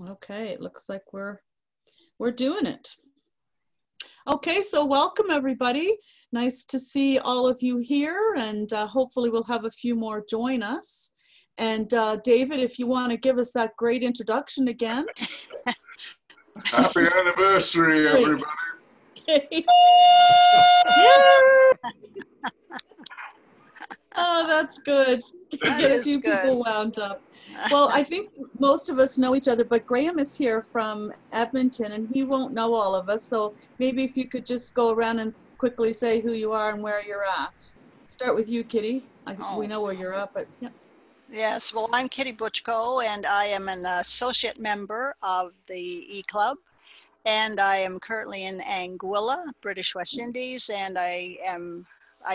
Okay, it looks like we're doing it. Okay, so welcome everybody. Nice to see all of you here, and hopefully we'll have a few more join us. And David, if you want to give us that great introduction again. Happy anniversary, everybody. Okay. Oh, that's good. Get a few people wound up. Well, I think most of us know each other, but Graham is here from Edmonton and he won't know all of us. So maybe if you could just go around and quickly say who you are and where you're at. Start with you, Kitty. We know where you're at, but yeah. Yes, well, I'm Kitty Butchko, and I am an associate member of the E-Club, and I am currently in Anguilla, British West Indies, and I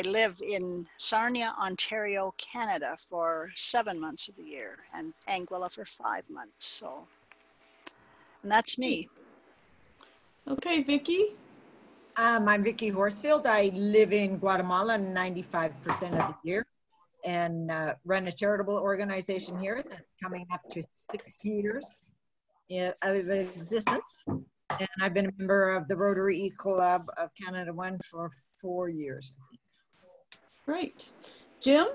live in Sarnia, Ontario, Canada for 7 months of the year, and Anguilla for 5 months. So, and that's me. Okay, Vicky. I'm Vicky Horsfield. I live in Guatemala 95% of the year, and run a charitable organization here that's coming up to 6 years of existence. And I've been a member of the Rotary E-Club of Canada 1 for 4 years, I think. Great. Jim?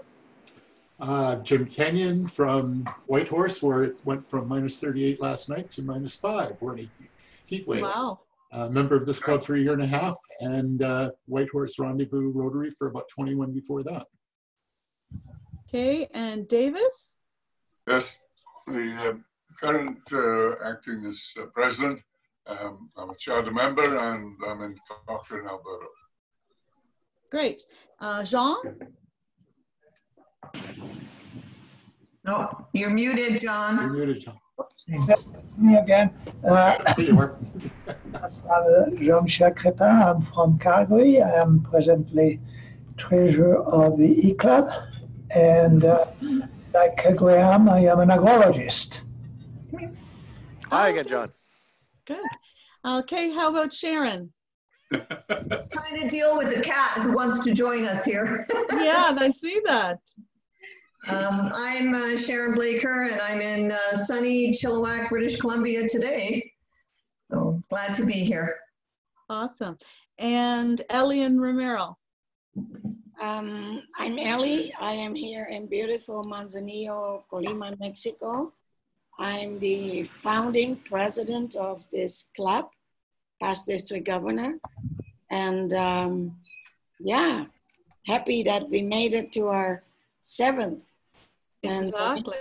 Jim Kenyon from Whitehorse, where it went from -38 last night to -5. We're in a heat wave. Wow. Member of this club for 1.5 years, and Whitehorse Rendezvous Rotary for about 21 before that. Okay, and David? Yes, the current acting as president. I'm a charter member and I'm in Cochrane, Alberta. Great. Jean? No, you're muted, John. You're muted, John. It's me again. Jean-Michel Crépin. I'm from Calgary. I am presently treasurer of the E-Club. And like Graham, I am an agrologist. Hi again, John. Good. Okay, how about Sharon? Trying to deal with the cat who wants to join us here. Yeah, I see that. I'm Sharon Blaker, and I'm in sunny Chilliwack, British Columbia today. So glad to be here. Awesome. And Elian Romero. I'm Ellie. I am here in beautiful Manzanillo, Colima, Mexico. I'm the founding president of this club, past district governor. And yeah, happy that we made it to our 7th. And exactly.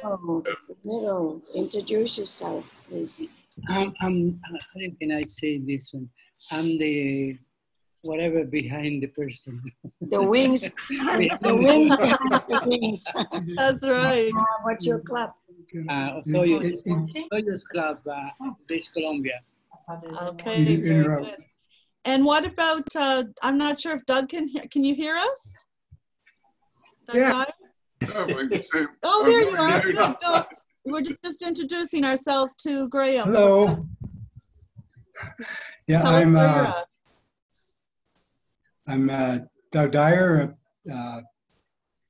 Introduce yourself, please. How can I say this one? I'm the whatever behind the person. The wings. The wings behind the wings. That's right. What's your club? Soyuz Club, British Columbia. Okay, very good. And what about, I'm not sure if Doug can you hear us? Doug yeah. Oh, there you are. Good, go. We're just introducing ourselves to Graham. Hello. Yeah, I'm Doug Dyer,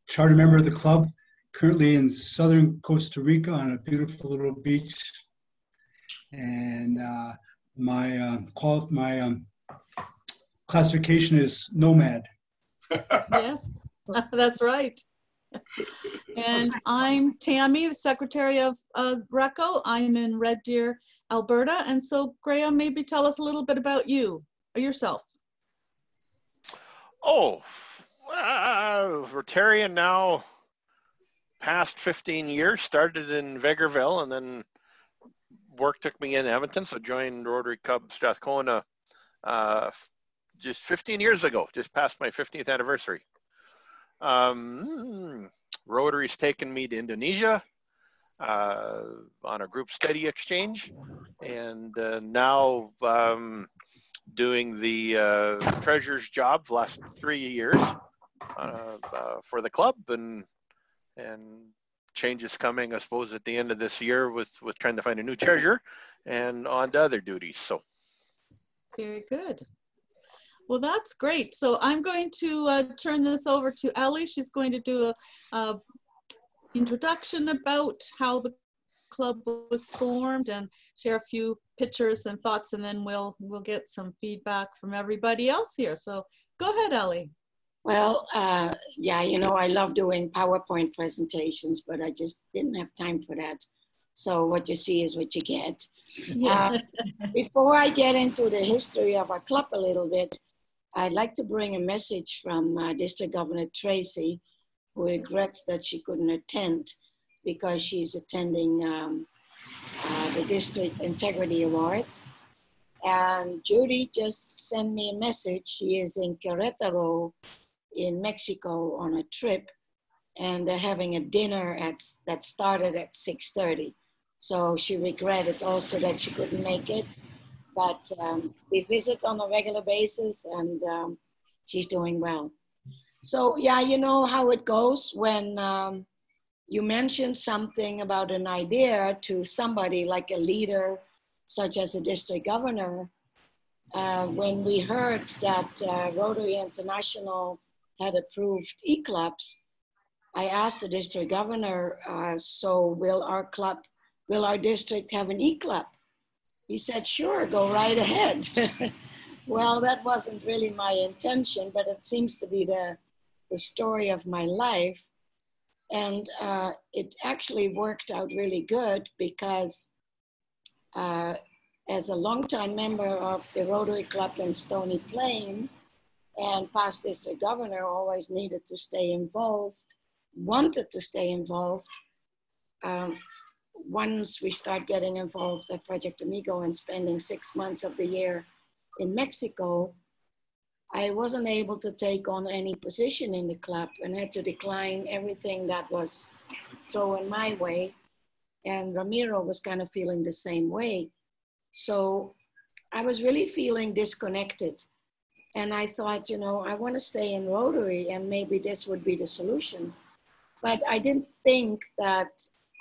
charter member of the club, currently in southern Costa Rica on a beautiful little beach. And my classification is nomad. Yes, that's right. And I'm Tammy, the secretary of RECCO. I'm in Red Deer, Alberta. And so, Graham, maybe tell us a little bit about you or yourself. Oh, Rotarian now, past 15 years. Started in Vegreville, and then work took me in Edmonton. So joined Rotary Club Strathcona just 15 years ago, just past my 50th anniversary. Rotary's taken me to Indonesia on a group study exchange, and now doing the treasurer's job the last 3 years for the club, and changes coming, I suppose, at the end of this year with trying to find a new treasurer and on to other duties. So very good. Well, that's great. So I'm going to turn this over to Ellie. She's going to do a introduction about how the club was formed and share a few pictures and thoughts, and then we'll get some feedback from everybody else here. So go ahead, Ellie. Well, yeah, you know, I love doing PowerPoint presentations, but I just didn't have time for that. So what you see is what you get. Yeah. Before I get into the history of our club a little bit, I'd like to bring a message from District Governor Tracy, who regrets that she couldn't attend because she's attending the District Integrity Awards. And Judy just sent me a message. She is in Querétaro in Mexico on a trip, and they're having a dinner that started at 6:30. So she regretted also that she couldn't make it, but we visit on a regular basis, and she's doing well. So yeah, you know how it goes when you mention something about an idea to somebody like a leader, such as a district governor. When we heard that Rotary International had approved e-clubs, I asked the district governor, so will our district have an e-club? He said, sure, go right ahead. Well, that wasn't really my intention, but it seems to be the story of my life. And it actually worked out really good because as a longtime member of the Rotary Club in Stony Plain and past district governor, always needed to stay involved, wanted to stay involved. Once we start getting involved at Project Amigo and spending 6 months of the year in Mexico, I wasn't able to take on any position in the club and had to decline everything that was thrown my way. And Ramiro was kind of feeling the same way. So I was really feeling disconnected. And I thought, you know, I want to stay in Rotary and maybe this would be the solution. But I didn't think that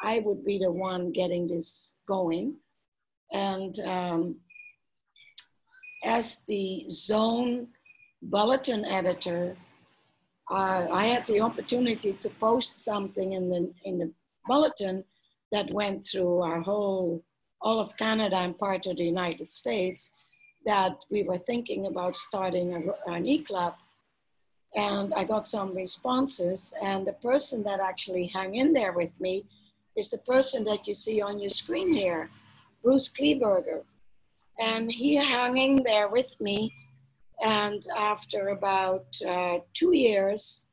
I would be the one getting this going. And as the zone bulletin editor, I had the opportunity to post something in the bulletin that went through all of Canada and part of the United States, that we were thinking about starting an e-club. And I got some responses, and the person that actually hung in there with me is the person that you see on your screen here, Bruce Kleberger. And he hung in there with me, and after about 2 years,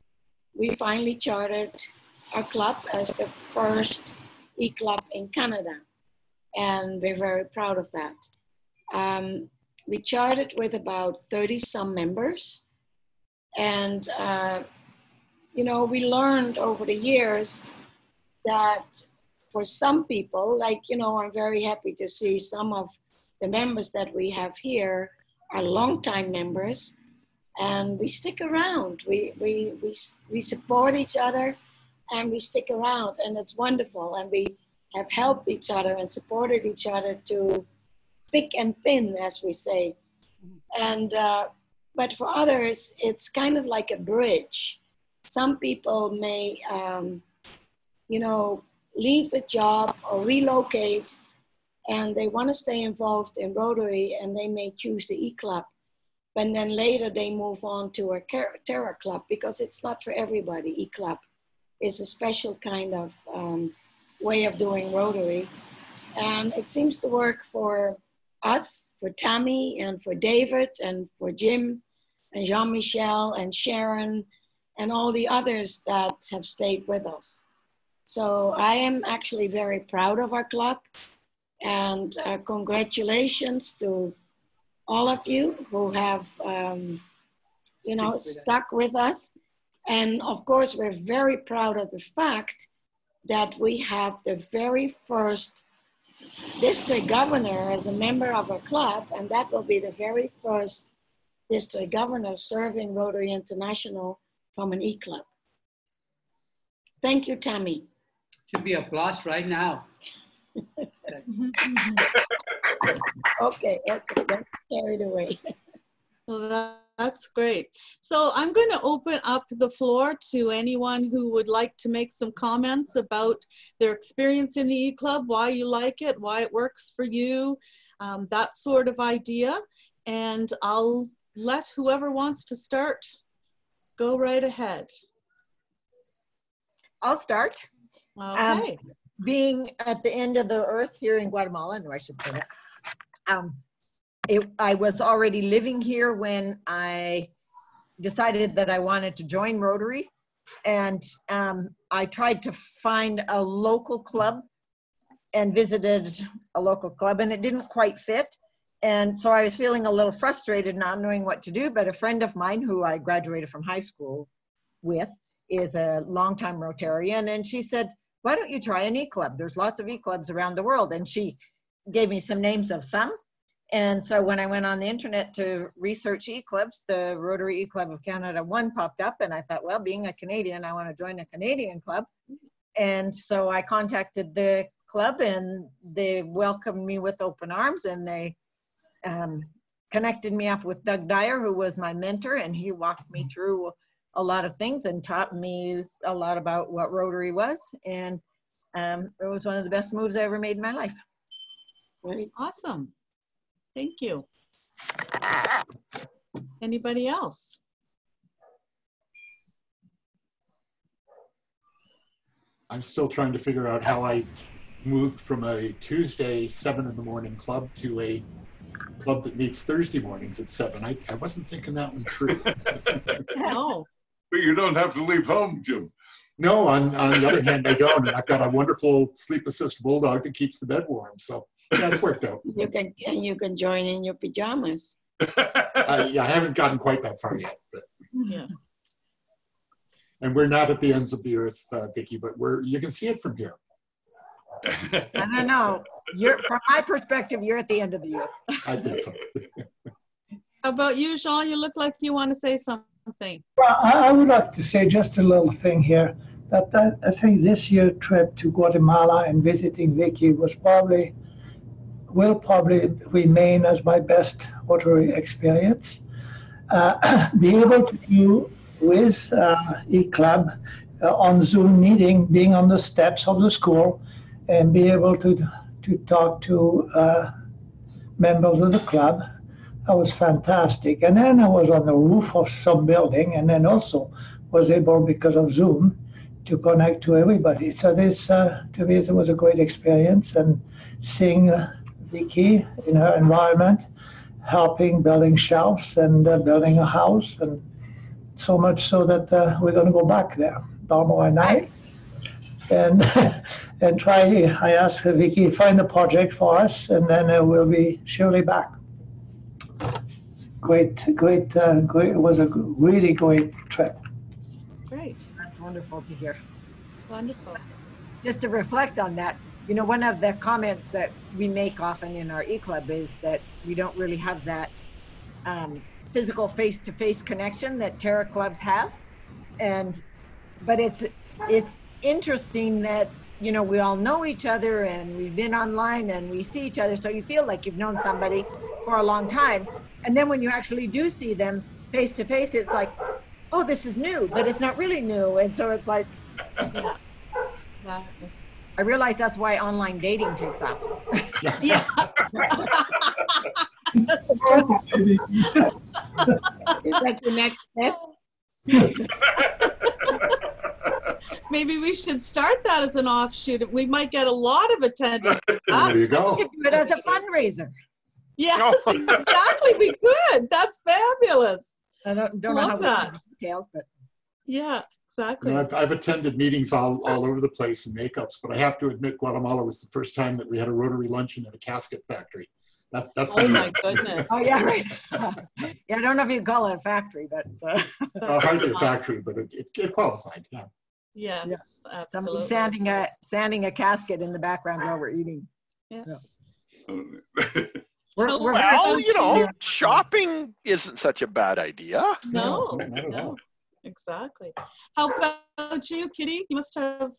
we finally chartered our club as the first e-club in Canada. And we're very proud of that. We chartered with about 30 some members. And, you know, we learned over the years that for some people, like, you know, I'm very happy to see some of the members that we have here are longtime members, and we stick around. We support each other, and we stick around, and it's wonderful. And we have helped each other and supported each other to thick and thin, as we say. And but for others, it's kind of like a bridge. Some people may, you know, leave the job or relocate, and they want to stay involved in Rotary, and they may choose the e-club. But then later they move on to a Terra Club, because it's not for everybody. E-club is a special kind of way of doing Rotary. And it seems to work for us, for Tammy, and for David, and for Jim, and Jean-Michel, and Sharon, and all the others that have stayed with us. So I am actually very proud of our club, and congratulations to all of you who have, you know, stuck with us. And of course, we're very proud of the fact that we have the very first district governor as a member of our club, and that will be the very first district governor serving Rotary International from an e-club. Thank you, Tammy. Should be applause right now. Okay, don't get carried away. Well, that's great. So I'm going to open up the floor to anyone who would like to make some comments about their experience in the E-Club, why you like it, why it works for you, that sort of idea. And I'll let whoever wants to start go right ahead. I'll start. Okay. Being at the end of the earth here in Guatemala, no, I should say that. I was already living here when I decided that I wanted to join Rotary, and I tried to find a local club and visited a local club, and it didn't quite fit. And so I was feeling a little frustrated, not knowing what to do, but a friend of mine who I graduated from high school with is a longtime Rotarian, and she said, why don't you try an E-Club? There's lots of E-Clubs around the world. And she gave me some names of some. And so when I went on the internet to research E-Clubs, the Rotary E-Club of Canada one popped up, and I thought, well, being a Canadian, I want to join a Canadian club. And so I contacted the club, and they welcomed me with open arms, and they connected me up with Doug Dyer, who was my mentor, and he walked me through a lot of things and taught me a lot about what Rotary was. And it was one of the best moves I ever made in my life. Very awesome. Thank you. Anybody else? I'm still trying to figure out how I moved from a Tuesday 7 in the morning club to a club that meets Thursday mornings at 7. I wasn't thinking that one through. No. But you don't have to leave home, Jim. No, on the other hand, I don't. And I've got a wonderful sleep assist bulldog that keeps the bed warm. So that's worked out. You can join in your pajamas. Yeah, I haven't gotten quite that far yet. But. Yeah. And we're not at the ends of the earth, Vicki, but you can see it from here. I don't know. From my perspective, you're at the end of the earth. I think so. How about you, Jean? You look like you want to say something. Well, I would like to say just a little thing here, that I think this year's trip to Guatemala and visiting Vicky will probably remain as my best Rotary experience. Be able to do with E-Club on Zoom meeting, being on the steps of the school, and be able to talk to members of the club. That was fantastic. And then I was on the roof of some building, and then also was able, because of Zoom, to connect to everybody. So this, to me, it was a great experience. And seeing Vicky in her environment, helping building shelves and building a house, and so much so that we're going to go back there tomorrow night. And try, I asked Vicky, find a project for us, and then we'll be surely back. Great. It was a really great trip. Great. That's wonderful to hear. Wonderful. Just to reflect on that, you know, one of the comments that we make often in our E-Club is that we don't really have that physical face-to-face connection that Terra clubs have. But it's interesting that, you know, we all know each other and we've been online and we see each other, so you feel like you've known somebody for a long time. And then when you actually do see them face to face, it's like, oh, this is new, but it's not really new. And so it's like, yeah. I realize that's why online dating takes off. Yeah. Is that the next step? Maybe we should start that as an offshoot. We might get a lot of attendance. There you go. We could do it as a fundraiser. Yes, exactly. We could. That's fabulous. I don't know how that details, but yeah, exactly. You know, I've attended meetings all over the place in makeups, but I have to admit, Guatemala was the first time that we had a Rotary luncheon at a casket factory. That's oh my goodness. Oh yeah, right. Yeah, I don't know if you call it a factory, but hardly a factory, but it qualified. Yeah. Yes, yeah. absolutely. Somebody sanding a casket in in while we're eating. Yeah. Well, you know, shopping isn't such a bad idea. No, exactly. How about you, Kitty? You must have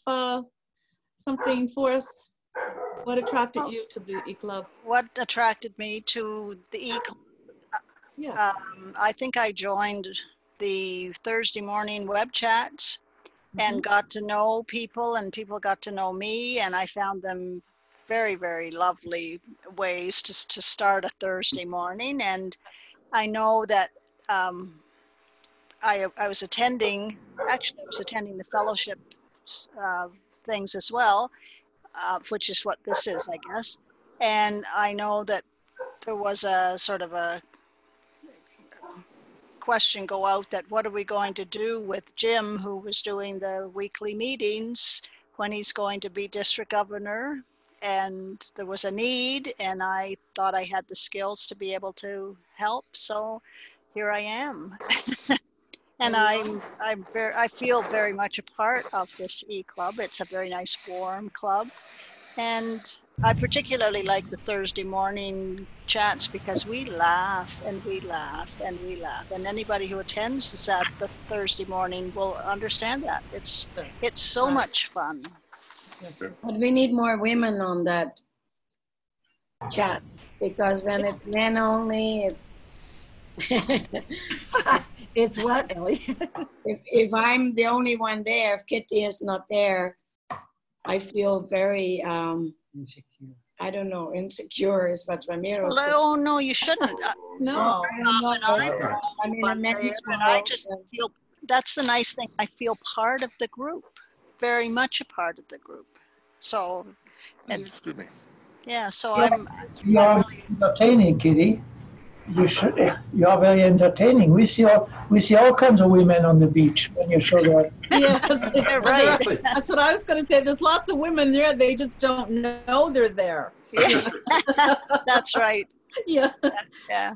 something for us. What attracted you to the E-Club? What attracted me to the E-Club? Yeah. I think I joined the Thursday morning web chats and got to know people, and people got to know me, and I found them very, very lovely ways to start a Thursday morning. And I know that I was attending, actually I was attending the fellowship things as well, which is what this is, I guess. And I know that there was a sort of a question go out that what are we going to do with Jim, who was doing the weekly meetings, when he's going to be district governor? And there was a need, and I thought I had the skills to be able to help, so here I am. And I feel very much a part of this e-club. It's a very nice, warm club. And I particularly like the Thursday morning chats because we laugh and we laugh and we laugh. And anybody who attends the Thursday morning will understand that. It's so much fun. But we need more women on that chat, because when it's men only, it's it's what, Ellie? if I'm the only one there, if Kitty is not there, I feel very insecure. I don't know, insecure is what Ramiro said. Oh no, you shouldn't. No, I mean, and I just feel that's the nice thing. I feel part of the group, very much a part of the group. So, and excuse me. Yeah, so you are entertaining, Kitty. You are very entertaining. We see all kinds of women on the beach when you show up. Yes, right. That's what I was going to say. There's lots of women there. They just don't know they're there. Yeah. That's right. Yeah. Yeah.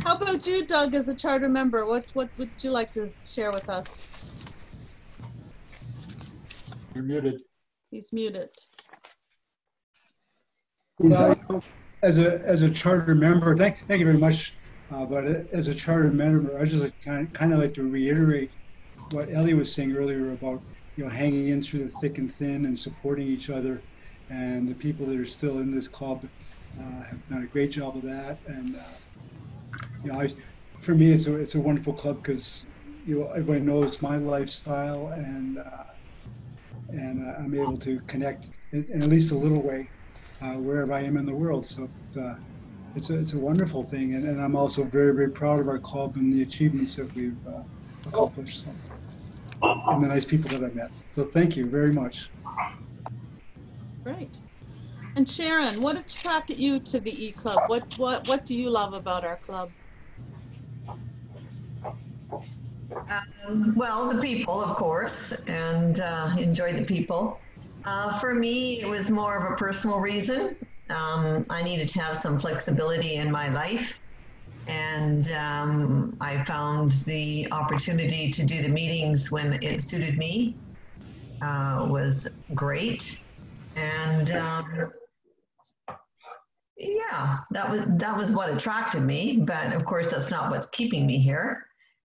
How about you, Doug, as a charter member? What would you like to share with us? You're muted. He's muted. As a charter member, thank you very much. But as a charter member, I just kind of like to reiterate what Ellie was saying earlier about hanging in through the thick and thin and supporting each other, and the people that are still in this club have done a great job of that. And for me, it's a wonderful club because everybody knows my lifestyle, and I'm able to connect in at least a little way wherever I am in the world. So it's a wonderful thing, and I'm also very, very proud of our club and the achievements that we've accomplished, and the nice people that I've met. So thank you very much. Great. And Sharon, what attracted you to the E-Club? What do you love about our club? Well, the people, of course, and enjoy the people. For me, it was more of a personal reason. I needed to have some flexibility in my life, and I found the opportunity to do the meetings when it suited me was great. And yeah, that was what attracted me. But of course, that's not what's keeping me here.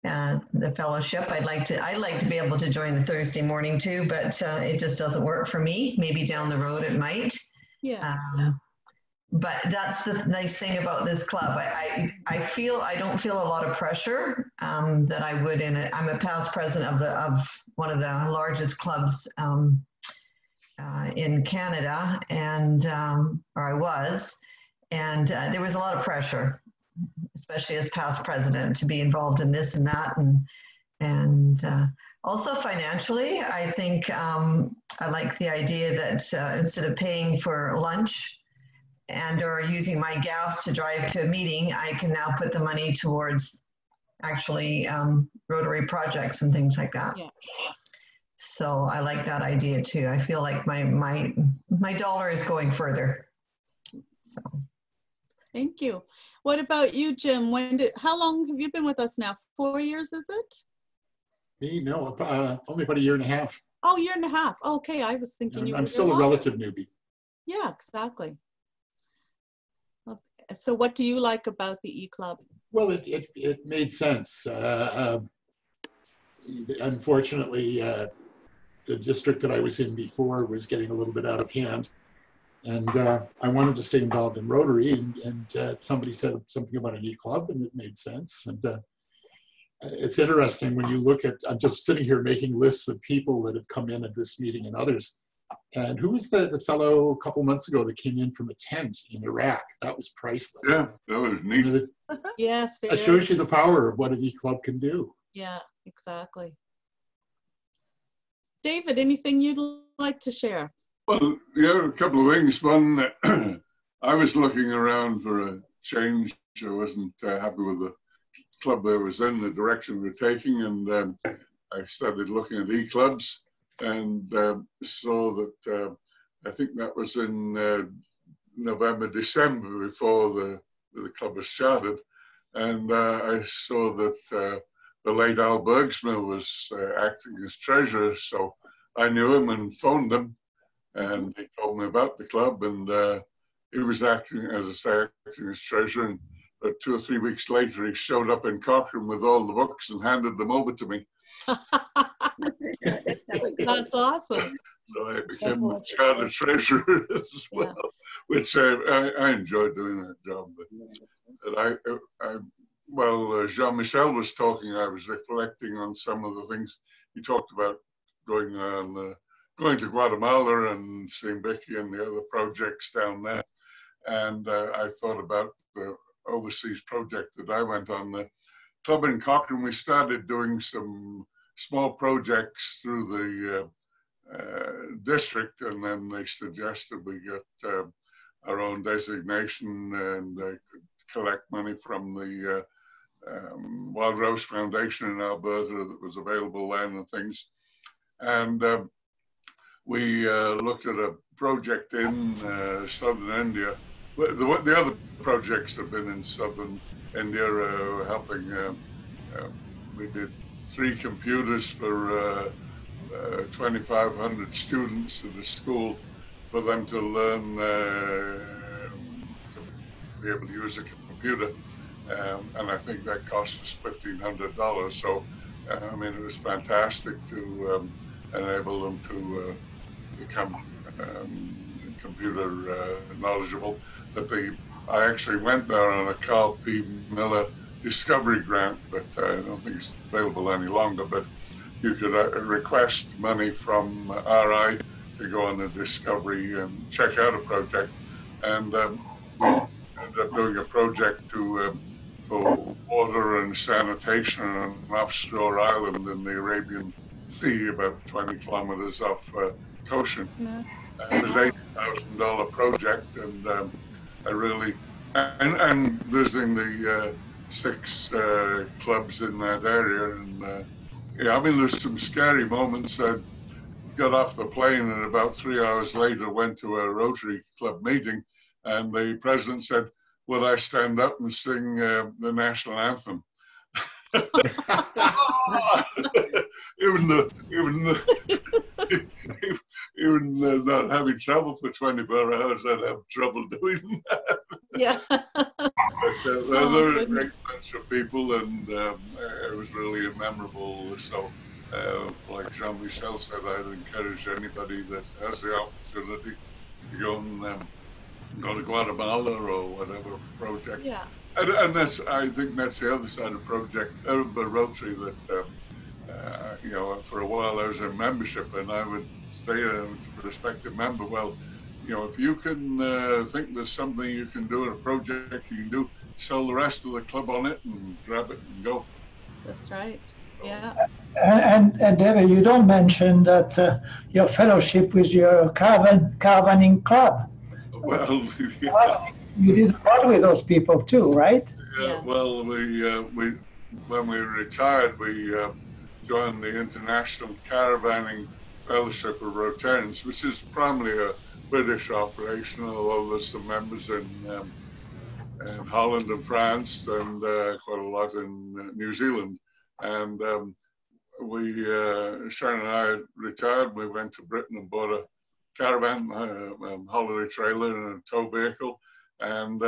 The fellowship, I'd like to be able to join the Thursday morning too, but it just doesn't work for me. Maybe down the road it might. Yeah. But that's the nice thing about this club. I don't feel a lot of pressure that I would in it. I'm a past president of one of the largest clubs in Canada, and or I was, and there was a lot of pressure, especially as past president, to be involved in this and that, and also financially, I think I like the idea that instead of paying for lunch and or using my gas to drive to a meeting, I can now put the money towards actually Rotary projects and things like that. Yeah. So I like that idea too. I feel like my dollar is going further. So. Thank you. What about you, Jim? How long have you been with us now? 4 years, is it? Me? No, only about a year and a half. Oh, year and a half. Okay, I was thinking you were I'm still a relative newbie. Yeah, exactly. So what do you like about the E-Club? Well, it made sense. Unfortunately, the district that I was in before was getting a little bit out of hand. And I wanted to stay involved in Rotary, and somebody said something about an e-club, and it made sense. And it's interesting when you look at, I'm just sitting here making lists of people that have come in at this meeting and others. And who was the fellow a couple months ago that came in from a tent in Iraq? That was priceless. Yeah, that was neat. You know, Yes, that shows you the power of what an e-club can do. Yeah, exactly. David, anything you'd like to share? Well, yeah, a couple of things. One, I was looking around for a change. I wasn't happy with the club I was in, the direction we were taking, and I started looking at e-clubs and saw that I think that was in November, December, before the club was chartered, and I saw that the late Al Bergsma was acting as treasurer, so I knew him and phoned him, and he told me about the club, and he was acting, as I say, acting as treasurer, and 2 or 3 weeks later he showed up in Cochrane with all the books and handed them over to me. That's awesome. So I became charter treasurer as well, which I enjoyed doing that job. But while Jean-Michel was talking, I was reflecting on some of the things he talked about, going to Guatemala and seeing Vicky and the other projects down there. And I thought about the overseas project that I went on. The club in Cochrane, we started doing some small projects through the district, and then they suggested we get our own designation and could collect money from the Wild Rose Foundation in Alberta that was available then and things. And we looked at a project in southern India. The other projects have been in southern India, helping. We did 3 computers for 2,500 students at the school for them to learn to be able to use a computer. And I think that cost us $1,500. So, I mean, it was fantastic to enable them to become computer knowledgeable. But I actually went there on a Carl P. Miller Discovery Grant, but I don't think it's available any longer. But you could request money from RI to go on the Discovery and check out a project. And we ended up doing a project for water and sanitation on an offshore island in the Arabian Sea, about 20 kilometers off Cochin. It was an $80,000 project, and I really, and visiting the 6 clubs in that area, and yeah, I mean, there's some scary moments. I got off the plane, and about 3 hours later went to a Rotary Club meeting, and the president said, "Would I stand up and sing the national anthem?" Even not having trouble for 24 hours, I'd have trouble doing that. Yeah. But they're a great bunch of people, and it was really memorable. So, like Jean-Michel said, I'd encourage anybody that has the opportunity to go and go to Guatemala or whatever project. Yeah. And that's, I think that's the other side of Rotary, that you know, for a while I was in membership, and I would say to a prospective member, well, you know, if you can think there's something you can do in a project, you can do, sell the rest of the club on it and grab it and go. That's right. Yeah. And David, you don't mention that your fellowship with your caravaning club. Well, yeah. You did a lot with those people too, right? Yeah. Well, when we retired, we joined the International Caravanning Fellowship of Rotarians, which is primarily a British operation, although there's some members in Holland and France, and quite a lot in New Zealand. And Sharon and I retired. We went to Britain and bought a caravan, holiday trailer, and a tow vehicle, and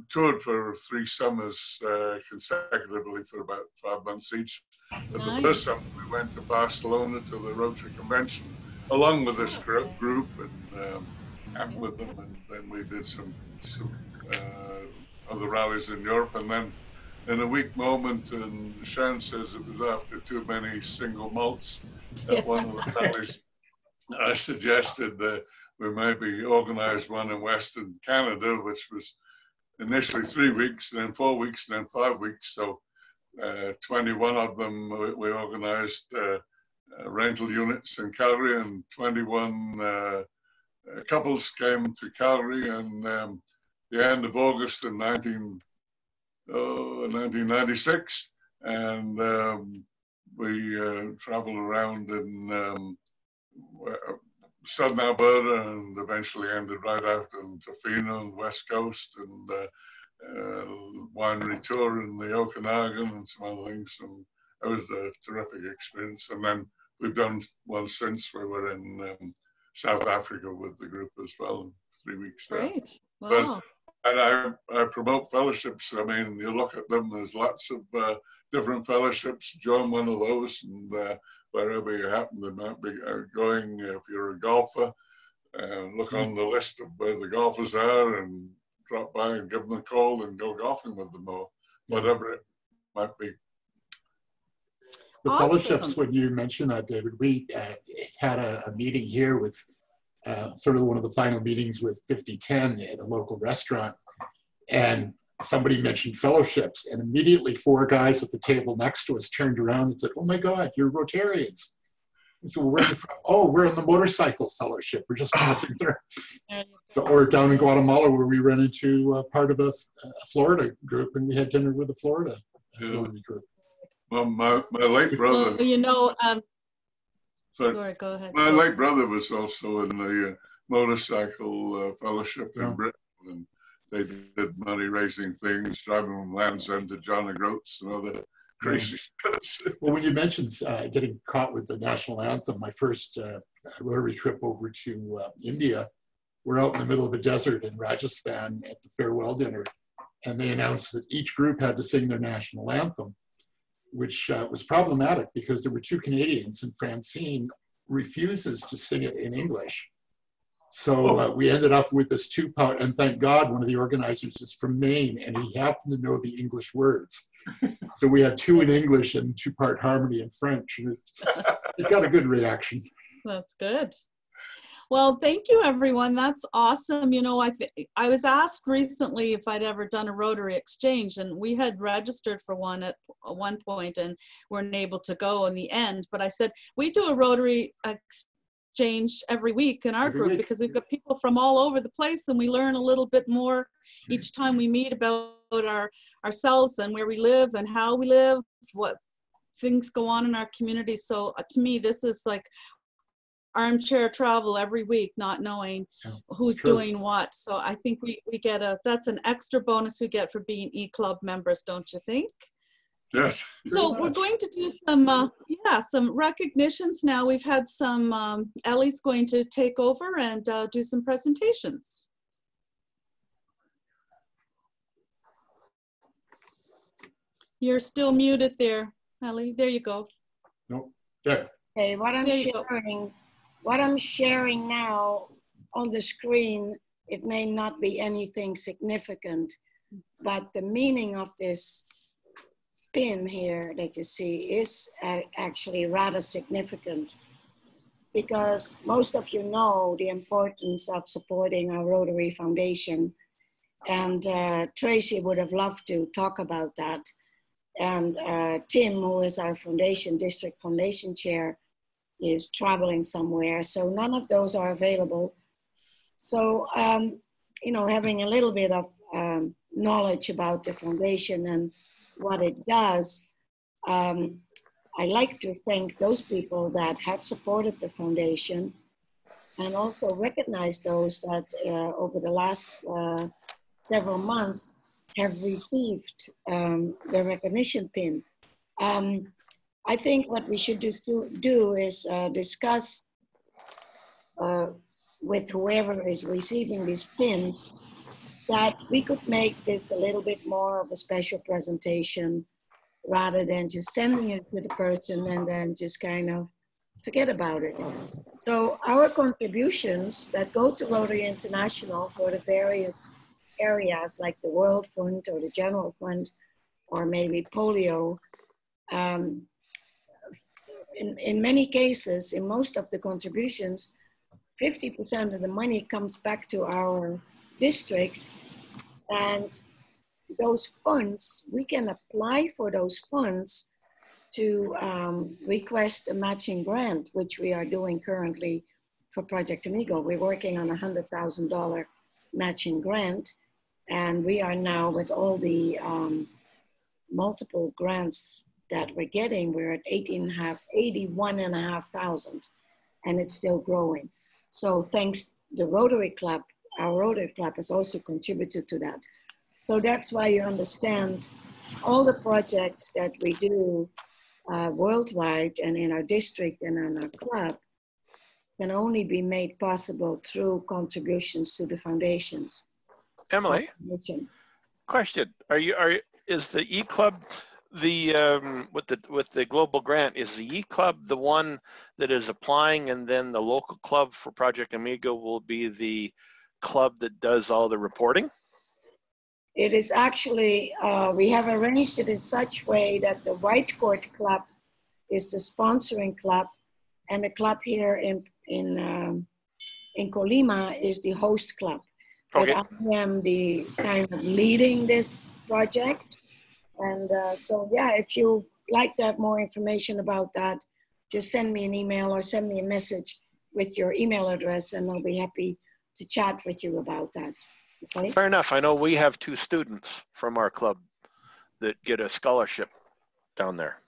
toured for 3 summers consecutively for about 5 months each. But the first summer we went to Barcelona to the Rotary Convention along with this group, and with them, and then we did some other rallies in Europe, and then in a weak moment, and Sharon says it was after too many single malts at one of the rallies, I suggested that we maybe organise one in Western Canada, which was initially 3 weeks, then 4 weeks, then 5 weeks. So 21 of them we organised rental units in Calgary, and 21 couples came to Calgary, and the end of August in 1996, and we traveled around in southern Alberta, and eventually ended right out in Tofino and West Coast, and winery tour in the Okanagan and some other things, and it was a terrific experience. And then we've done one since. We were in South Africa with the group as well, 3 weeks there. Great. Wow. And I promote fellowships. I mean, you look at them, there's lots of different fellowships. Join one of those, and wherever you happen to might be going, if you're a golfer, look on the list of where the golfers are and drop by and give them a call and go golfing with them, or whatever it might be. The fellowships, when you mentioned that, David, we had a meeting here with sort of one of the final meetings with 5010 at a local restaurant, and somebody mentioned fellowships, and immediately 4 guys at the table next to us turned around and said, "Oh my God, you're Rotarians." And so we're in the motorcycle fellowship. We're just passing through. So, or down in Guatemala, where we ran into part of a Florida group, and we had dinner with the Florida Rotary group. Well, my late brother. Well, you know, sorry, go ahead. My late brother was also in the motorcycle fellowship in Britain, and they did money-raising things, driving from Land's End to John O'Groats and other crazy stuff. Well, when you mentioned getting caught with the national anthem, my first Rotary trip over to India, we're out in the middle of the desert in Rajasthan at the farewell dinner, and they announced that each group had to sing their national anthem, which was problematic because there were 2 Canadians, and Francine refuses to sing it in English. So we ended up with this 2-part, and thank God one of the organizers is from Maine, and he happened to know the English words. So we had 2 in English and 2-part harmony in French, and it got a good reaction. That's good. Well, thank you, everyone. That's awesome. You know, I was asked recently if I'd ever done a Rotary Exchange, and we had registered for one at one point and weren't able to go in the end. But I said, we do a Rotary Exchange every week in our group because we've got people from all over the place, and we learn a little bit more each time we meet about ourselves and where we live and how we live, what things go on in our community. So to me, this is like armchair travel every week, not knowing who's doing what. So I think we get that's an extra bonus we get for being E-Club members, don't you think? Yes. So we're going to do some, some recognitions now. We've had some, Ellie's going to take over and do some presentations. You're still muted there, Ellie. There you go. Nope. There. Okay, what I'm sharing now on the screen, it may not be anything significant, but the meaning of this pin here that you see is actually rather significant, because most of you know the importance of supporting our Rotary Foundation, and Tracy would have loved to talk about that. And Tim, who is our district foundation chair, is traveling somewhere. So none of those are available. So, you know, having a little bit of knowledge about the foundation and what it does, I like to thank those people that have supported the foundation, and also recognize those that over the last several months have received the recognition pin. I think what we should do is discuss with whoever is receiving these pins that we could make this a little bit more of a special presentation rather than just sending it to the person and then just kind of forget about it. So our contributions that go to Rotary International for the various areas like the World Fund or the General Fund or maybe polio, in many cases, in most of the contributions, 50% of the money comes back to our district, and those funds, we can apply for those funds to request a matching grant, which we are doing currently for Project Amigo. We're working on a $100,000 matching grant, and we are now with all the multiple grants that we're getting, we're at 81,500, and it's still growing. So thanks the Rotary Club, our Rotary Club has also contributed to that. So that's why you understand all the projects that we do worldwide and in our district and in our club can only be made possible through contributions to the foundations. Emily, question: is the E-Club with the global grant, is the E-Club the one that is applying, and then the local club for Project Amigo will be the club that does all the reporting? It is actually, we have arranged it in such way that the White Court Club is the sponsoring club, and the club here in Colima is the host club. Okay. But I am the kind of leading this project. And so, yeah, if you like to have more information about that, just send me an email or send me a message with your email address, and I'll be happy to chat with you about that. Okay? Fair enough. I know we have 2 students from our club that get a scholarship down there.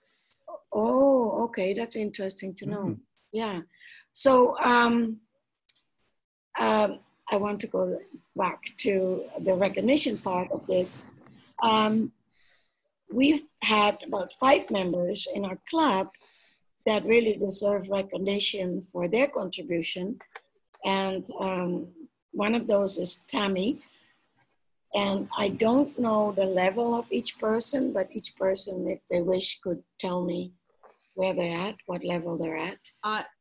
Oh, okay. That's interesting to know. Yeah. So I want to go back to the recognition part of this. We've had about 5 members in our club that really deserve recognition for their contribution. And one of those is Tammy. And I don't know the level of each person, but each person, if they wish, could tell me where they're at, what level they're at.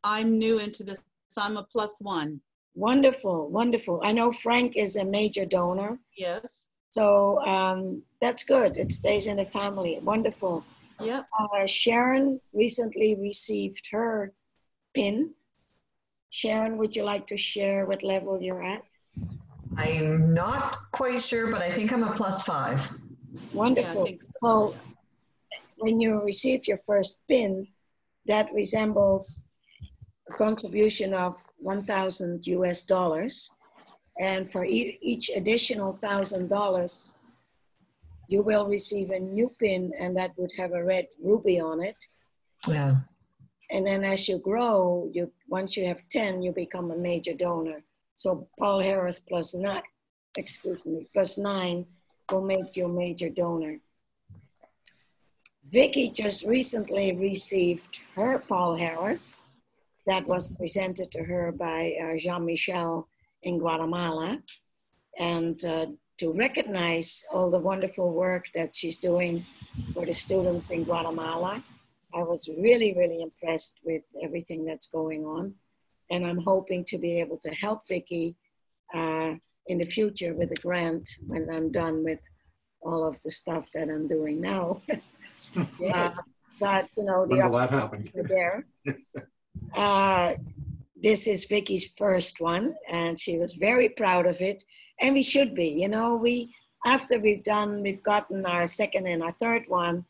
I'm new into this, so I'm a +1. Wonderful, wonderful. I know Frank is a major donor. Yes. So that's good. It stays in the family. Wonderful. Yep. Sharon recently received her PIN. Sharon, would you like to share what level you're at? I'm not quite sure, but I think I'm a +5. Wonderful. Yeah, so when you receive your first PIN, that resembles a contribution of $1,000 US. And for each additional $1,000, you will receive a new PIN, and that would have a red ruby on it. Yeah. And then as you grow, once you have 10, you become a major donor. So Paul Harris +9 will make you a major donor. Vicky just recently received her Paul Harris that was presented to her by Jean-Michel in Guatemala, and to recognize all the wonderful work that she's doing for the students in Guatemala. I was really, really impressed with everything that's going on, and I'm hoping to be able to help Vicky in the future with a grant when I'm done with all of the stuff that I'm doing now. But you know, the opportunities are there. This is Vicky's first one, and she was very proud of it. And we should be, you know, after we've gotten our second and our third one,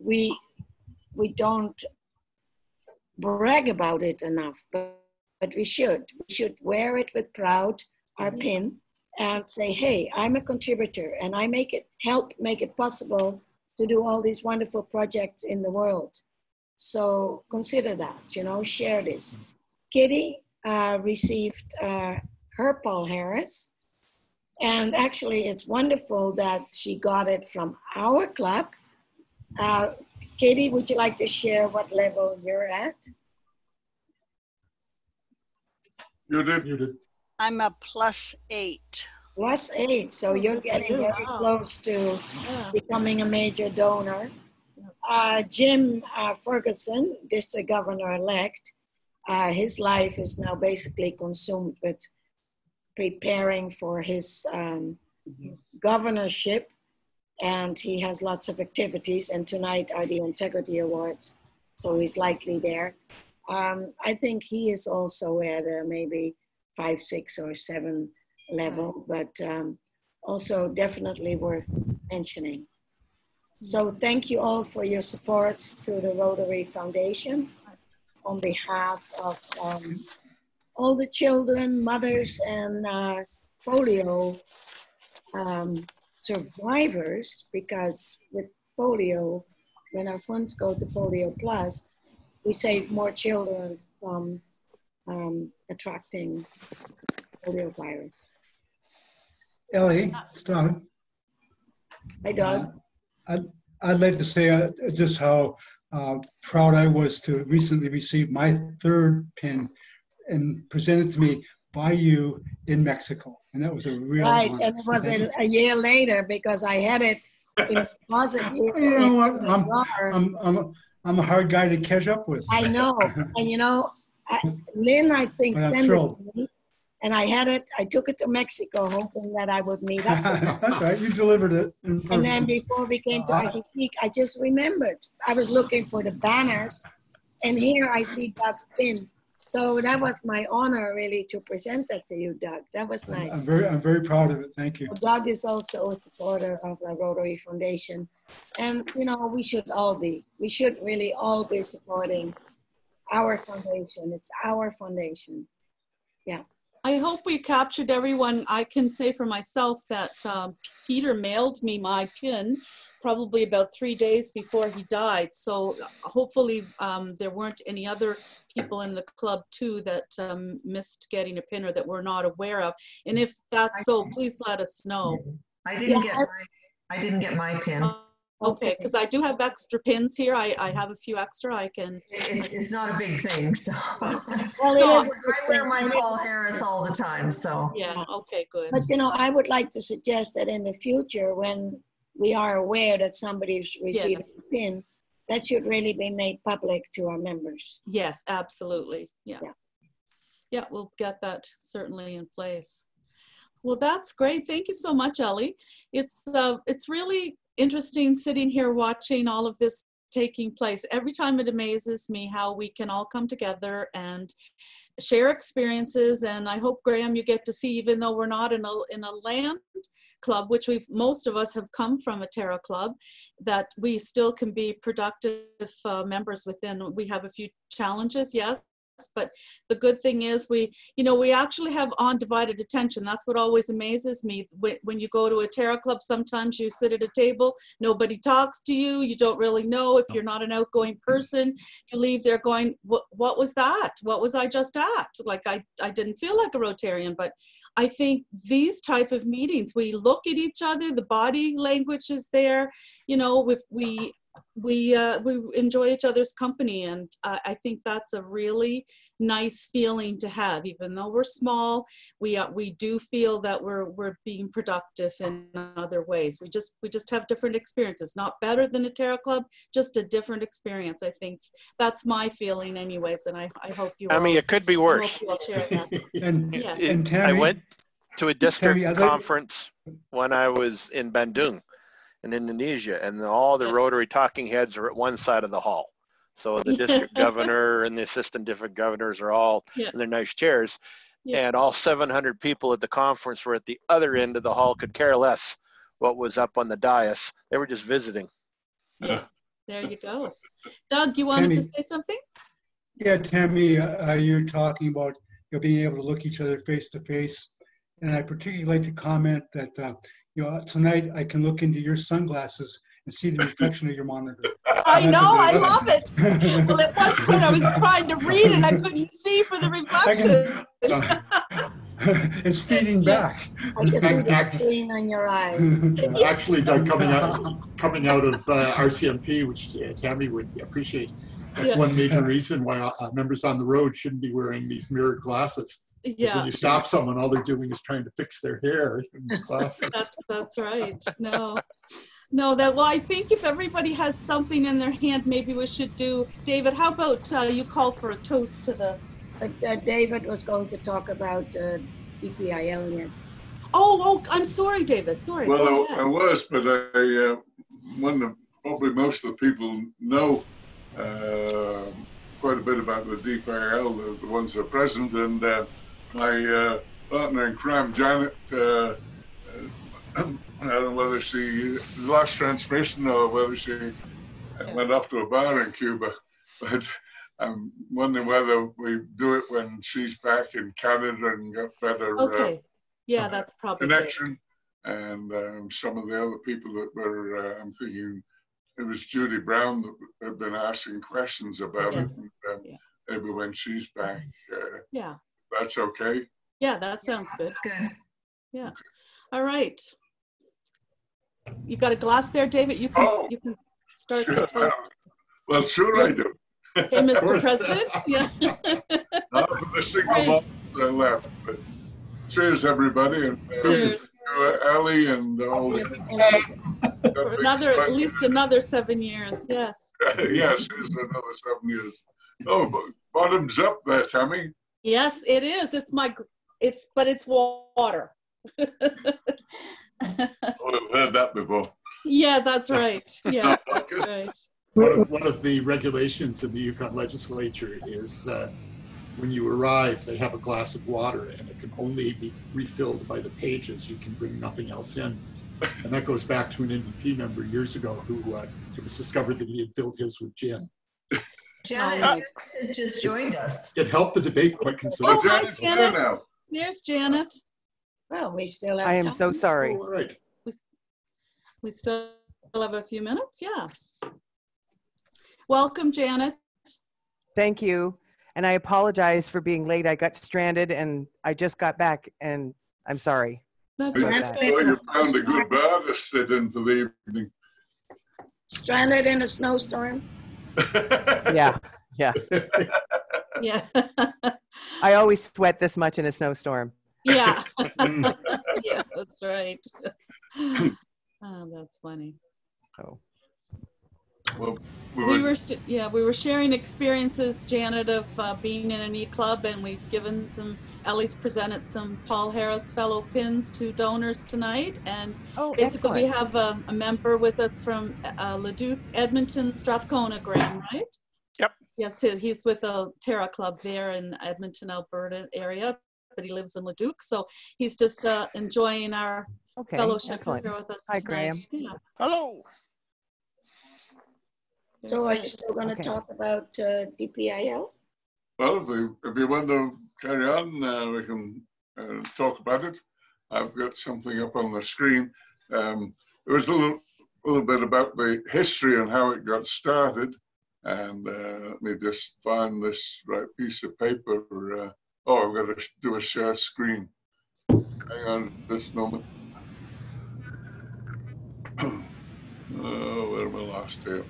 we don't brag about it enough, but we should. We should wear it with pride, our pin, and say, hey, I'm a contributor, and I help make it possible to do all these wonderful projects in the world. So consider that, you know, share this. Kitty received her Paul Harris, and actually it's wonderful that she got it from our club. Katie, would you like to share what level you're at? You did. I'm a +8. +8, so you're getting very close to becoming a major donor. Jim Ferguson, district governor-elect, His life is now basically consumed with preparing for his governorship, and he has lots of activities, and tonight are the Integrity Awards, so he's likely there. I think he is also at maybe 5, 6, or 7 level, but also definitely worth mentioning. So thank you all for your support to the Rotary Foundation on behalf of all the children, mothers, and polio survivors, because with polio, when our funds go to Polio Plus, we save more children from attracting polio virus. Ellie, it's Doug. Hi, Doug. I'd like to say just how proud I was to recently receive my 3rd pin and presented to me by you in Mexico. And that was a real honor. And it was a year later because I had it in a closet here. You know what? I'm a hard guy to catch up with. I know. And you know, Lynn, I think, sent it to me. And I had it, I took it to Mexico hoping that I would meet up. That's right, you delivered it. And then before we came to Ajijic, I just remembered. I was looking for the banners, and here I see Doug's pin. So that was my honor, really, to present that to you, Doug. That was nice. I'm very proud of it. Thank you. Doug is also a supporter of the Rotary Foundation. And, you know, we should all be. We should really all be supporting our foundation. It's our foundation. Yeah. I hope we captured everyone. I can say for myself that Peter mailed me my pin probably about 3 days before he died. So hopefully there weren't any other people in the club too that missed getting a pin or that we're not aware of. And if that's so, please let us know. I didn't get my pin. Okay, because I do have extra pins here. I have a few extra. I can. It's not a big thing. So. Well, I wear my Paul Harris all the time. So. Yeah. Okay. Good. But you know, I would like to suggest that in the future, when we are aware that somebody's receiving a pin, that should really be made public to our members. Yes, absolutely. Yeah. Yeah, we'll get that certainly in place. Well, that's great. Thank you so much, Ellie. It's really interesting sitting here watching all of this taking place. Every time it amazes me how we can all come together and share experiences. And I hope, Graham, you get to see, even though we're not in a land club, which most of us have come from a Terra club, that we still can be productive members within. We have a few challenges, yes, but the good thing is we actually have undivided attention. That's what always amazes me. When you go to a Terra club, sometimes you sit at a table, nobody talks to you, you don't really know if you're not an outgoing person. You leave there going, what was that? What was I just at? Like I didn't feel like a Rotarian. But I think these type of meetings, we look at each other, the body language is there, you know, we enjoy each other's company, and I think that's a really nice feeling to have. Even though we're small, we do feel that we're being productive in other ways. We just have different experiences. Not better than a Terra club, just a different experience. I think that's my feeling, anyways, and I hope you. I mean, it could be worse. And Tammy, I went to a district conference when I was in Bandung in Indonesia, and all the Rotary talking heads are at one side of the hall. So the district governor and the assistant district governors are all in their nice chairs, and all 700 people at the conference were at the other end of the hall, could care less what was up on the dais. They were just visiting. Yeah, there you go. Doug, you wanted to say something? Yeah, Tammy, you're talking about being able to look each other face to face, and I particularly like to comment that tonight I can look into your sunglasses and see the reflection of your monitor. I know, I love it. Well, at one point I was trying to read and I couldn't see for the reflection. It's feeding back. I can see the green on your eyes. Actually, Doug, coming out of RCMP, which Tammy would appreciate, that's one major reason why members on the road shouldn't be wearing these mirrored glasses. Yeah. When you stop someone, all they're doing is trying to fix their hair in the glasses. That's right. No, well, I think if everybody has something in their hand, maybe we should do, David, how about you call for a toast to the but David was going to talk about DPIL yet. Oh, I'm sorry, David. Sorry. Well, I was, but probably most of the people know quite a bit about the DPIL, the ones that are present, and my partner in crime, Janet, I don't know whether she lost transmission or whether she went off to a bar in Cuba, but I'm wondering whether we do it when she's back in Canada and got better yeah, that's probably connection. Good. And some of the other people that were, I'm thinking it was Judy Brown that had been asking questions about it. And, maybe when she's back, that's okay. Yeah, that sounds good. Good. Yeah. All right. You got a glass there, David? You can start the toast. Well, sure I do. Okay, Mr. President. Yeah. Not for the single moment that I left, but cheers, everybody, and cheers. Ali and all. For another, at least another 7 years. Yes. Yes, it's another 7 years. Oh, bottoms up there, Tammy. Yes, it is. But it's water. Oh, I've heard that before. Yeah, that's right. Yeah, that's right. One of the regulations in the Yukon legislature is when you arrive, they have a glass of water and it can only be refilled by the pages. You can bring nothing else in. And that goes back to an NDP member years ago who it was discovered that he had filled his with gin. Janet has just joined us. It helped the debate quite considerably. Oh, hi, Janet. There's Janet. Well, we still have I am so sorry. All right. We still have a few minutes. Yeah. Welcome, Janet. Thank you. And I apologize for being late. I got stranded and I just got back and I'm sorry. That's right. Well, you found a good bar to sit in for the evening. Stranded in a snowstorm. Yeah. Yeah. Yeah. I always sweat this much in a snowstorm. Yeah. Yeah, that's right. Oh, that's funny. Oh. Well, we were sharing experiences, Janet, of being in an e-club, and we've given Ellie's presented some Paul Harris Fellow pins to donors tonight, and basically we have a member with us from Leduc, Edmonton, Strathcona, Graham, right? Yep. Yes, he's with a Terra Club there in Edmonton, Alberta area, but he lives in Leduc, so he's just enjoying our fellowship here with us Hi, tonight. Graham. Yeah. Hello. So are you still going to talk about DPIL? Well, if you want to carry on, we can talk about it. I've got something up on the screen. There was a little bit about the history and how it got started. And let me just find this right piece of paper. I've got to do a share screen. Hang on this moment. Oh, where am I lost here?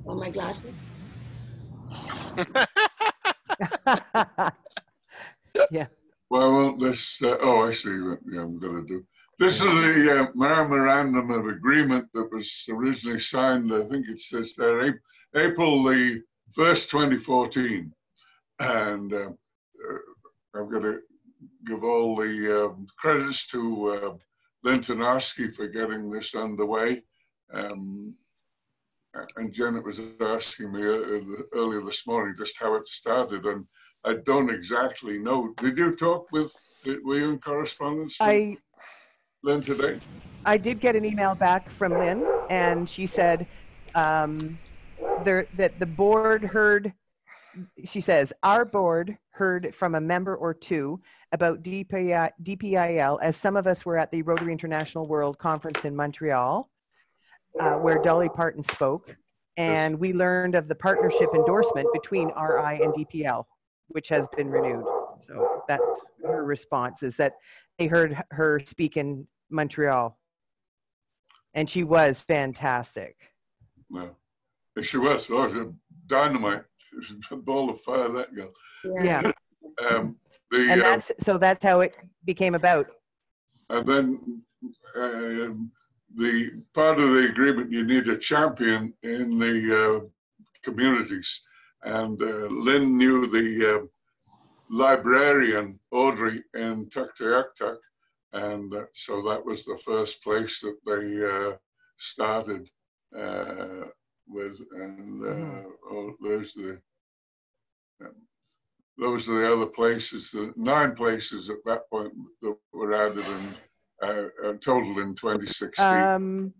Oh, my glasses. Yeah. Why won't this? I see what I'm going to do. This is the memorandum of agreement that was originally signed. I think it says there April the 1st, 2014, and I've got to give all the credits to Lynn Tanarski for getting this underway. And Janet was asking me earlier this morning just how it started, and I don't exactly know. Did you talk were you in correspondence with Lynn today? I did get an email back from Lynn, and she said that the board heard, she says, our board heard from a member or two about DPIL, as some of us were at the Rotary International World Conference in Montreal, where Dolly Parton spoke, and we learned of the partnership endorsement between RI and DPL, which has been renewed. So that's her response, is that they heard her speak in Montreal, and she was fantastic. Well, she was. Dynamite. She was a ball of fire, that girl. Yeah. And that's how it became about. And then the part of the agreement, you need a champion in the communities. And Lynn knew the librarian, Audrey, in Tuktoyaktuk. And so that was the first place that they started with. And those are the other places, the 9 places at that point that were added in total in 2016.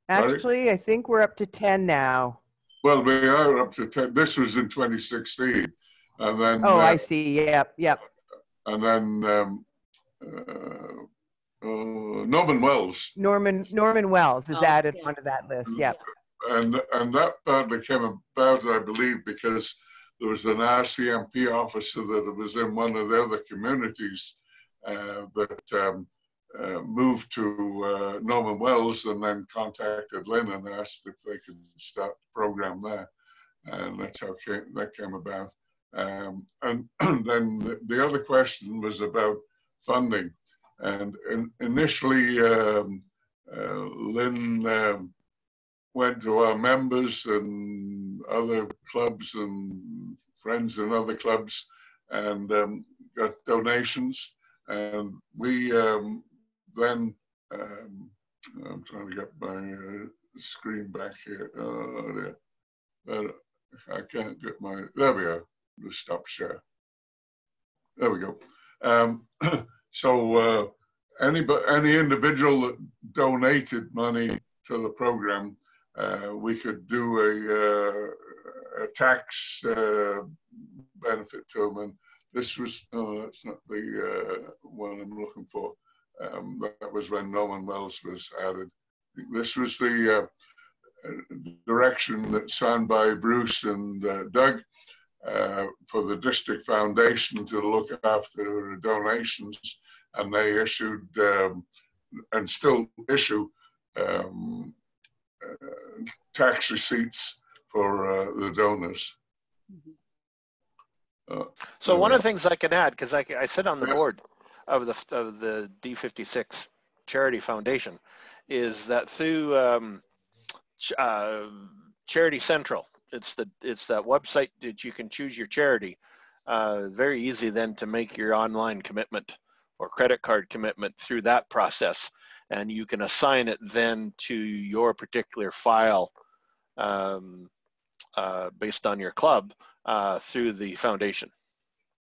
Actually, I think we're up to 10 now. Well, we are up to 10. This was in 2016. And then, oh, I see. Yep. And then Norman Wells. Norman Wells is added onto that list. Yep. And that partly came about, I believe, because there was an RCMP officer that was in one of the other communities that moved to Norman Wells and then contacted Lynn and asked if they could start the program there. And that's how that came about. And then the other question was about funding. And initially, Lynn went to our members and other clubs and friends in other clubs and got donations. And we then, I'm trying to get my screen back here. I can't get my, there we are, the stop share. There we go. So any individual that donated money to the program, we could do a tax benefit to them. And this was, no, that's not the one I'm looking for. That was when Norman Wells was added. This was the direction that's signed by Bruce and Doug for the district foundation to look after donations. And they issued and still issue tax receipts for the donors. So one of the things I can add, because I sit on the board of the D56 Charity Foundation, is that through Charity Central, it's that website that you can choose your charity. Very easy then to make your online commitment or credit card commitment through that process, and you can assign it then to your particular file based on your club through the foundation.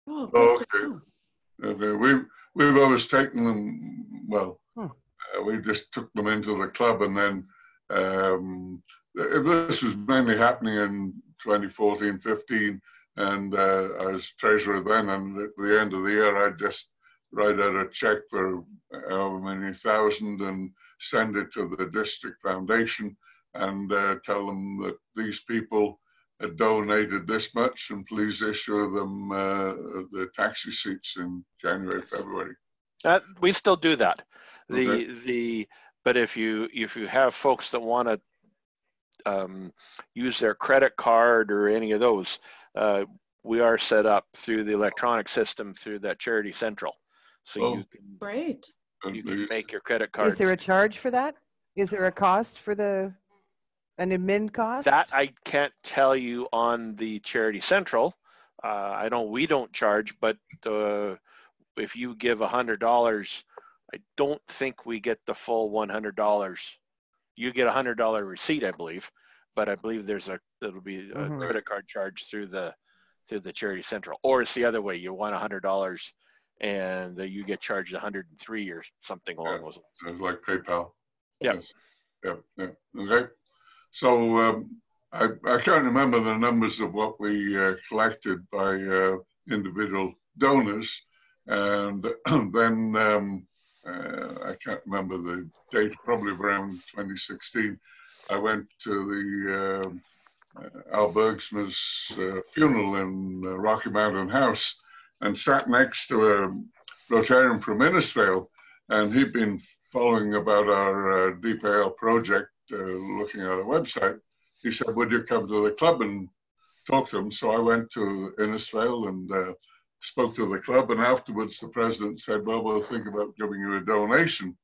Oh, okay. We've always taken them, well, we just took them into the club, and then this was mainly happening in 2014, 15, and I was treasurer then, and at the end of the year, I'd just write out a check for however many thousand and send it to the district foundation and tell them that these people had donated this much and please issue them the tax receipts in January, February. We still do that. Okay. But if you have folks that want to use their credit card or any of those, we are set up through the electronic system through that Charity Central. So you can make your credit cards. Is there a charge for that? Is there a cost for an admin cost? That I can't tell you on the Charity Central. I know we don't charge, but if you give $100, I don't think we get the full $100. You get a $100 receipt, I believe, but I believe it'll be a credit card charge through the Charity Central, or it's the other way. You want $100 and you get charged 103 or something along those lines. Like PayPal. Yes. Yeah. Okay. So I can't remember the numbers of what we collected by individual donors, and then I can't remember the date, probably around 2016. I went to the Al Bergsma's funeral in Rocky Mountain House and sat next to a Rotarian from Innisfail, and he'd been following about our DPL project, looking at our website. He said, would you come to the club and talk to them. So I went to Innisfail and spoke to the club, and afterwards the president said, well, we'll think about giving you a donation.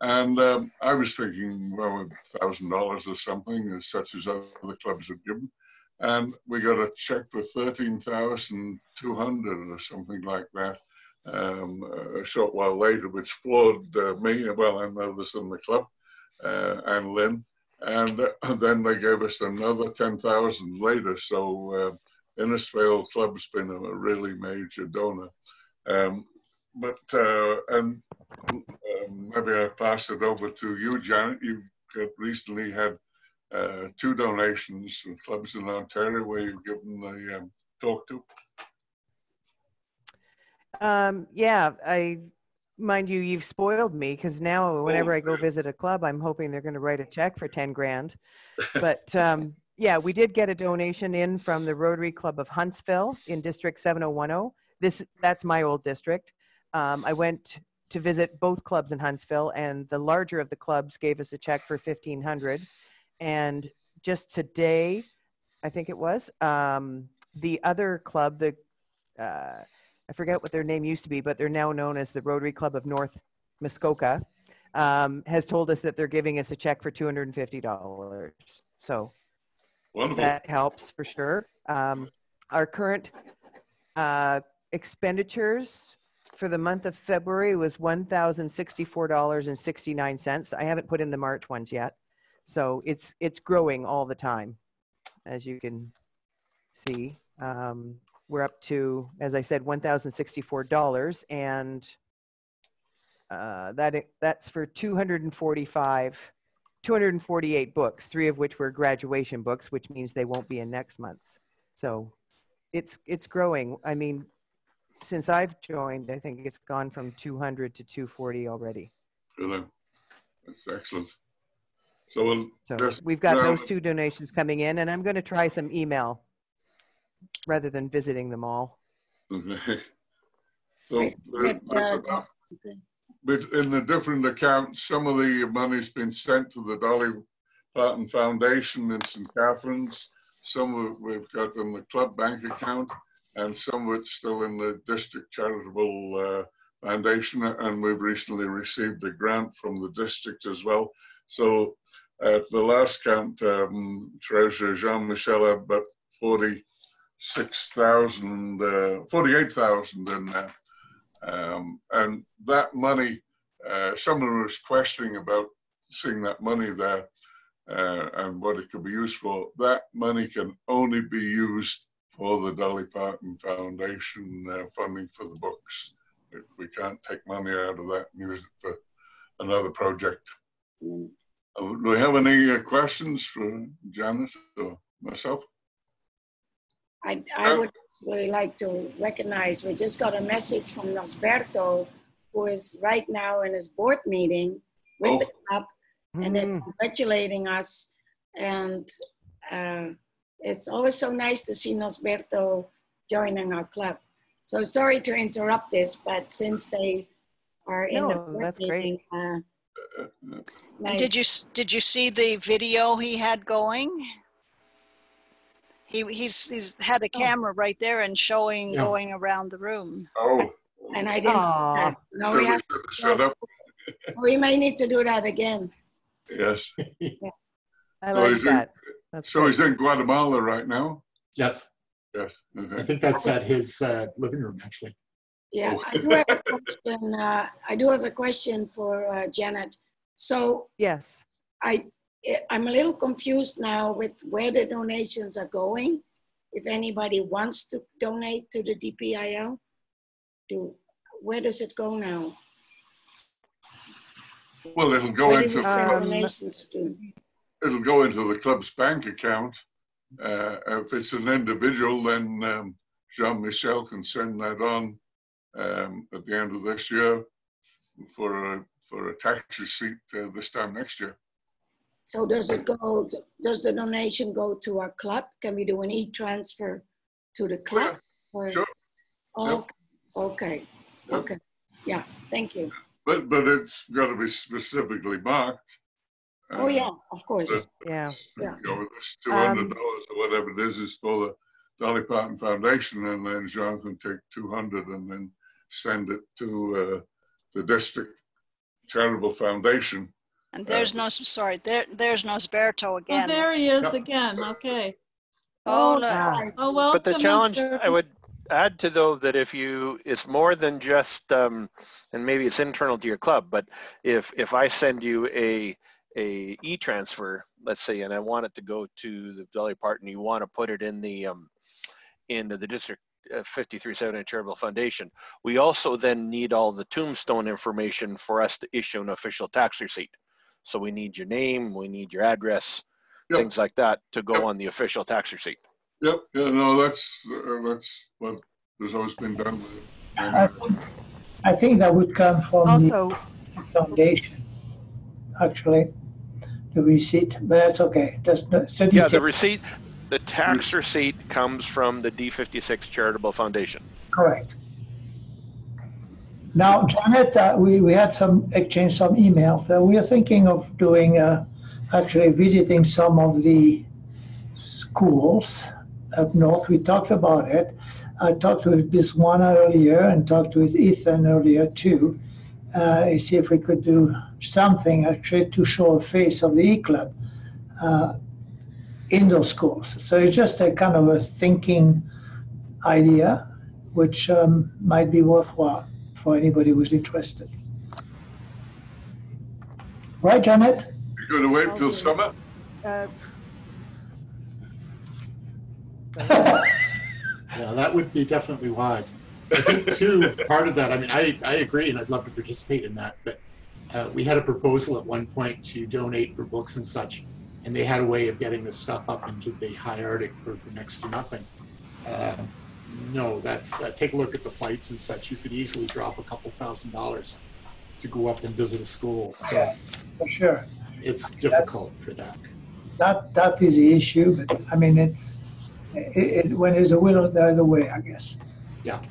And I was thinking, well, $1,000 or something, such as other clubs have given. And we got a check for $13,200 or something like that a short while later, which floored me, well, and others in the club, and Lynn. And then they gave us another 10,000 later. So Innisfail Club's been a really major donor. Maybe I pass it over to you, Janet. You've recently had 2 donations from clubs in Ontario where you've given the talk to. Yeah, mind you, you've spoiled me, because now whenever I go visit a club, I'm hoping they're going to write a check for 10 grand. But yeah, we did get a donation in from the Rotary Club of Huntsville in District 7010. That's my old district. I went to visit both clubs in Huntsville, and the larger of the clubs gave us a check for $1,500. And just today, I think it was, the other club, I forget what their name used to be, but they're now known as the Rotary Club of North Muskoka, has told us that they're giving us a check for $250. So wonderful. That helps for sure. Our current expenditures for the month of February was $1,064.69. I haven't put in the March ones yet. So it's growing all the time, as you can see. We're up to, as I said, $1,064, and that's for 248 books, 3 of which were graduation books, which means they won't be in next month. So it's growing. I mean, since I've joined, I think it's gone from 200 to 240 already. Really? That's excellent. So we've got those 2 donations coming in, and I'm going to try some email rather than visiting them all. Okay. So but in the different accounts, some of the money's been sent to the Dolly Parton Foundation in St. Catharines. Some of it we've got in the club bank account, and some of it's still in the district charitable foundation. And we've recently received a grant from the district as well. So at the last count, Treasurer Jean-Michel had about 48,000 in there. And that money, someone was questioning about seeing that money there and what it could be used for. That money can only be used for the Dolly Parton Foundation funding for the books. We can't take money out of that and use it for another project. Do we have any questions for Janet or myself? I would actually like to recognize, we just got a message from Nosberto, who is right now in his board meeting with the club, and they're congratulating us. And it's always so nice to see Nosberto joining our club. So sorry to interrupt this, but since they are in the board meeting, it's nice. Did you see the video he had going? He's had a camera right there and showing going around the room. Oh. And I didn't see that. No, we have to shut up. We may need to do that again. Yes. Yeah. I like that. So he's in Guatemala right now? Yes. Yes. Okay. I think that's at his living room, actually. Yeah, I do have a question. I do have a question for Janet. So yes, I'm a little confused now with where the donations are going. If anybody wants to donate to the DPIL, where does it go now? Well, it'll go into donations to. It'll go into the club's bank account. If it's an individual, then Jean-Michel can send that on at the end of this year for a tax receipt this time next year. So does the donation go to our club? Can we do an e-transfer to the club? Yeah, sure. Oh, yep. Okay. Yep. Okay. Yeah, thank you. But it's got to be specifically marked. Oh yeah, of course. You know, this $200 or whatever it is for Dolly Parton Foundation, and then Jean can take 200 and then send it to the district charitable foundation. And there's no, sorry, there's no Sberto again. Oh, there he is again. Okay. Oh, nice. Oh, welcome. But the challenge I would add to, though, that if you, it's more than just, and maybe it's internal to your club, but if I send you a e-transfer, let's say, and I want it to go to the Dolly Parton, you want to put it in the into the district 5370 charitable foundation, we also then need all the tombstone information for us to issue an official tax receipt. So we need your name, we need your address, things like that to go on the official tax receipt. Yep. Yeah. No, that's what has always been done with it. I think that would come from also the foundation, actually, the receipt. But that's okay. That's yeah, the receipt, the tax receipt comes from the D56 charitable foundation. Correct. Now, Janet, we had exchanged some emails. We are thinking of doing actually visiting some of the schools up north. We talked about it. I talked with Biswana earlier and talked with Ethan earlier too. See if we could do something actually to show a face of the E-Club in those schools. So it's just a kind of a thinking idea, which might be worthwhile for anybody who's interested. Right, Janet? You're going to wait till summer? Yeah, that would be definitely wise. I think too, part of that, I mean, I agree and I'd love to participate in that, but we had a proposal at one point to donate for books and such, and they had a way of getting this stuff up into the high Arctic for next to nothing. No, that's, take a look at the flights and such. You could easily drop a couple $1,000s to go up and visit a school. So yeah, for sure. It's difficult for that. That is the issue, but I mean, when there's a will, there's a way, I guess. Yeah.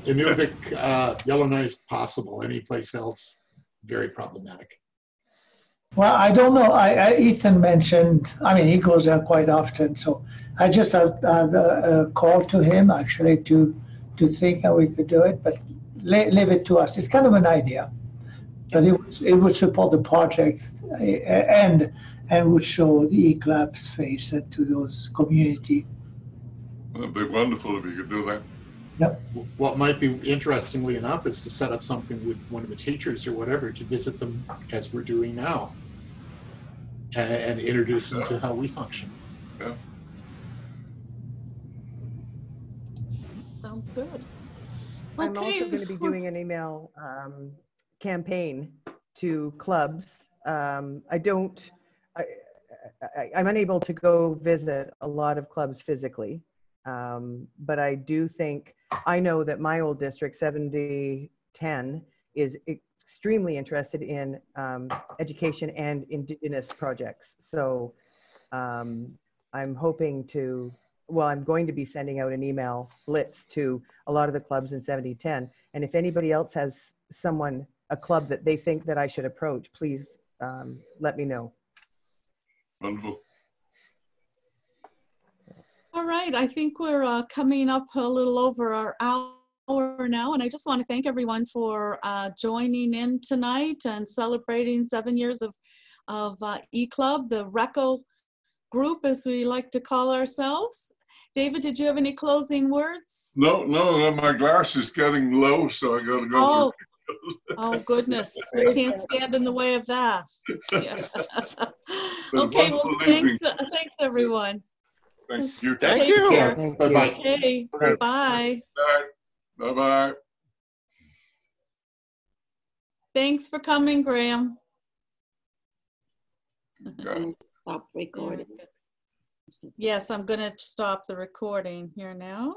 Inuvik, Yellowknife, possible. Any place else, very problematic. Well, I don't know. Ethan mentioned, I mean, he goes there quite often, so I just have a call to him actually to think how we could do it, but leave it to us. It's kind of an idea, but it would support the project and would show the E-Club's face to those community. That'd be wonderful if you could do that. Yep. What might be interestingly enough is to set up something with one of the teachers or whatever to visit them as we're doing now and introduce them to how we function. Yeah. Sounds good. I'm also going to be doing an email campaign to clubs. I'm unable to go visit a lot of clubs physically. But I do think, I know that my old district, 7010, is extremely interested in education and Indigenous projects. So I'm hoping to, well, I'm going to be sending out an email blitz to a lot of the clubs in 7010. And if anybody else has a club that they think that I should approach, please let me know. Wonderful. All right, I think we're coming up a little over our hour now, and I just want to thank everyone for joining in tonight and celebrating 7 years of E-Club, the RECCO group, as we like to call ourselves. David, did you have any closing words? No, my glass is getting low, so I got to go. Oh, oh goodness, we can't stand in the way of that. Yeah. Okay, well, thanks everyone. Thank you. Thank you. Bye-bye. Okay, bye. Bye-bye. Thanks for coming, Graham. Stop recording. Yes, I'm going to stop the recording here now.